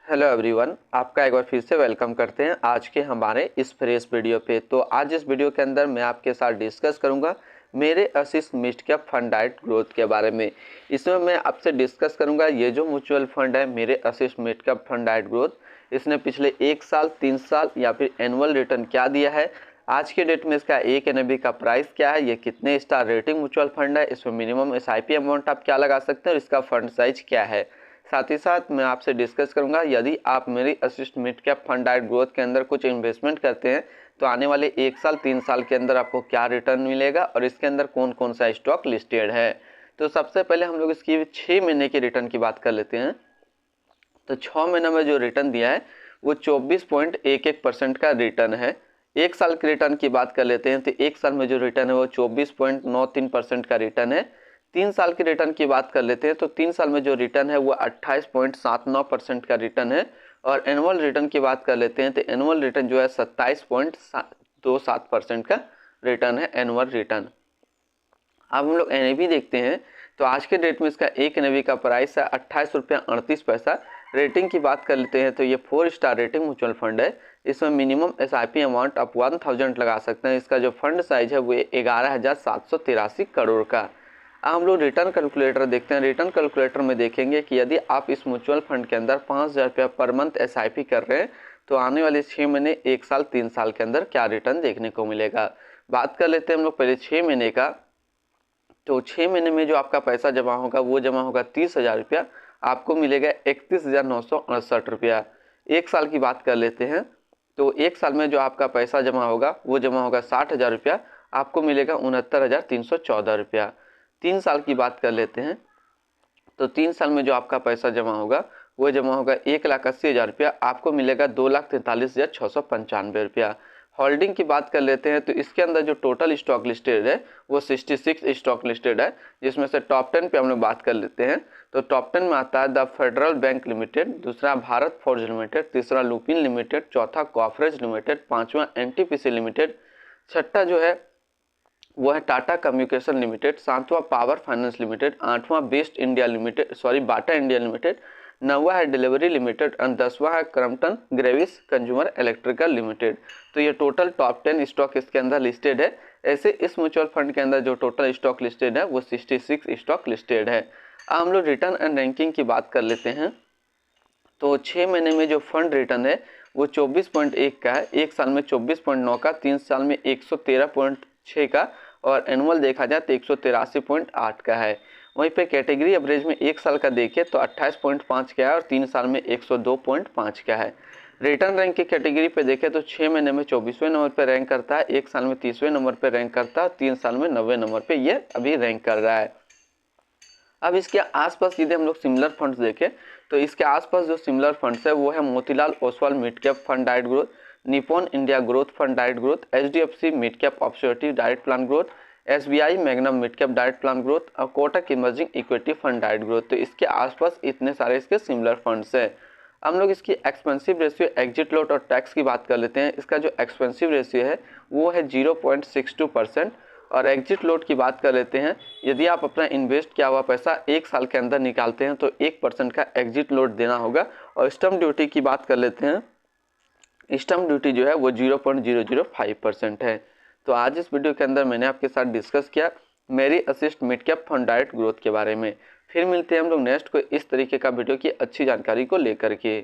Hello everyone, आपका एक बार फिर से वेलकम करते हैं आज के हमारे इस फ्रेश वीडियो पे। तो आज इस वीडियो के अंदर मैं आपके साथ डिस्कस करूंगा मेरे असिस्ट मिड कैप फंड डाइट ग्रोथ के बारे में। इसमें मैं आपसे डिस्कस करूंगा ये जो म्यूचुअल फंड है मेरे असिस्ट मिड कैप फंड डाइट ग्रोथ, इसने पिछले 1 साल 3 साल या फिर एनुअल रिटर्न क्या दिया है, आज के डेट में इसका एक NAV का प्राइस क्या है, ये कितने स्टार रेटिंग म्यूचुअल फंड है, इसमें मिनिमम SIP अमाउंट आप क्या लगा सकते हैं और इसका फंड साइज क्या है। साथ ही साथ मैं आपसे डिस्कस करूंगा यदि आप मेरी असिस्ट मिड कैप फंड डाइट ग्रोथ के अंदर कुछ इन्वेस्टमेंट करते हैं तो आने वाले 1 साल 3 साल के अंदर आपको क्या रिटर्न मिलेगा और इसके अंदर कौन कौन सा स्टॉक लिस्टेड है। तो सबसे पहले हम लोग इसकी 6 महीने की रिटर्न की बात कर लेते हैं। तो 6 महीने में जो रिटर्न दिया है वो 24.11% का रिटर्न है। 1 साल के रिटर्न की बात कर लेते हैं तो 1 साल में जो रिटर्न है वो 24.93% का रिटर्न है। 3 साल के रिटर्न की बात कर लेते हैं तो 3 साल में जो रिटर्न है वो 28.79% का रिटर्न है। और एनुअल रिटर्न की बात कर लेते हैं तो एनुअल रिटर्न जो है 27.27% का रिटर्न है एनुअल रिटर्न। अब हम लोग NAV देखते हैं तो आज के डेट में इसका एक NAV का प्राइस है 28.38 रुपया। रेटिंग की बात कर लेते हैं तो ये 4 स्टार रेटिंग म्यूचुअल फंड है। इसमें मिनिमम SIP अमाउंट आप 1000 लगा सकते हैं। इसका जो फंड साइज है वो 11,783 करोड़ का। अब हम लोग रिटर्न कैलकुलेटर देखते हैं। रिटर्न कैलकुलेटर में देखेंगे कि यदि आप इस म्यूचुअल फंड के अंदर 5000 रुपया पर मंथ SIP कर रहे हैं तो आने वाले 6 महीने 1 साल 3 साल के अंदर क्या रिटर्न देखने को मिलेगा। बात कर लेते हैं हम लोग पहले 6 महीने का। तो 6 महीने में जो आपका पैसा जमा होगा वो जमा होगा 30,000 रुपया, आपको मिलेगा 31,968 रुपया। 1 साल की बात कर लेते हैं तो 1 साल में जो आपका पैसा जमा होगा वो जमा होगा 60,000 रुपया, आपको मिलेगा 69,314 रुपया। 3 साल की बात कर लेते हैं तो 3 साल में जो आपका पैसा जमा होगा वो जमा होगा 1,80,000 रुपया, आपको मिलेगा 2,43,695 रुपया। होल्डिंग की बात कर लेते हैं तो इसके अंदर जो टोटल स्टॉक लिस्टेड है वो 66 स्टॉक लिस्टेड है, जिसमें से टॉप 10 पे हम लोग बात कर लेते हैं। तो टॉप 10 में आता है द फेडरल बैंक लिमिटेड, दूसरा भारत फोर्ज लिमिटेड, तीसरा लुपिन लिमिटेड, चौथा कॉफरेज लिमिटेड, पांचवा NTPC लिमिटेड, छठा जो है वो है टाटा कम्युनिकेशन लिमिटेड, सातवां पावर फाइनेंस लिमिटेड, आठवां best India Limited Bata India Limited, नौवा है डिलीवरी लिमिटेड और 10वां है Crompton Greaves Consumer Electrical Limited. तो ये टोटल टॉप 10 स्टॉक इसके अंदर लिस्टेड है। ऐसे इस म्यूचुअल फंड के अंदर जो टोटल स्टॉक लिस्टेड है वो 66 स्टॉक लिस्टेड है। अब हम लोग रिटर्न एंड रैंकिंग की बात कर लेते हैं। तो 6 महीने में जो फंड रिटर्न है वो 24.1 का है, 1 साल में 24.9 का, 3 साल में 113.6 का और एनुअल देखा जाए तो 183.8 का है। वहीं पे कैटेगरी एवरेज में 1 साल का देखें तो 28.5 का है और 3 साल में 102.5 का है। रिटर्न रैंक की कैटेगरी पे देखें तो 6 महीने में 24वें नंबर पे रैंक करता है, 1 साल में 30वें नंबर पे रैंक करता है, 3 साल में 90वें नंबर पे ये अभी रैंक कर रहा है। अब इसके आसपास यदि हम लोग सिमिलर फंड्स देखें तो इसके आसपास जो सिमिलर फंड्स है वो है Motilal Oswal mid cap fund डाइट growth, Nippon India growth fund डाइट growth, HDFC mid cap observative डाइट plan growth, SBI magnum mid cap डाइट प्लान ग्रोथ और कोटक इमर्जिंग इक्विटी फंड डाइट ग्रोथ। तो इसके आसपास इतने सारे इसके सिमिलर फंड्स है। हम लोग इसकी एक्सपेंसिव रेशियो, एग्जिट लोड और टैक्स की बात कर लेते हैं। इसका जो एक्सपेंसिव रेशियो है वो है 0.62% और एग्जिट लोड की बात कर लेते हैं। यदि आप अपना इन्वेस्ट किया हुआ पैसा 1 साल के अंदर निकालते हैं तो 1% का एग्जिट लोड देना होगा। और स्टम्प ड्यूटी की बात कर लेते हैं, स्टम्प ड्यूटी जो है वो 0.005% है। तो आज इस वीडियो के अंदर मैंने आपके साथ डिस्कस किया मेरी असिस्ट मिड कैप फंड डाइट ग्रोथ के बारे में। फिर मिलते हैं हम लोग नेक्स्ट को इस तरीके का वीडियो की अच्छी जानकारी को लेकर के।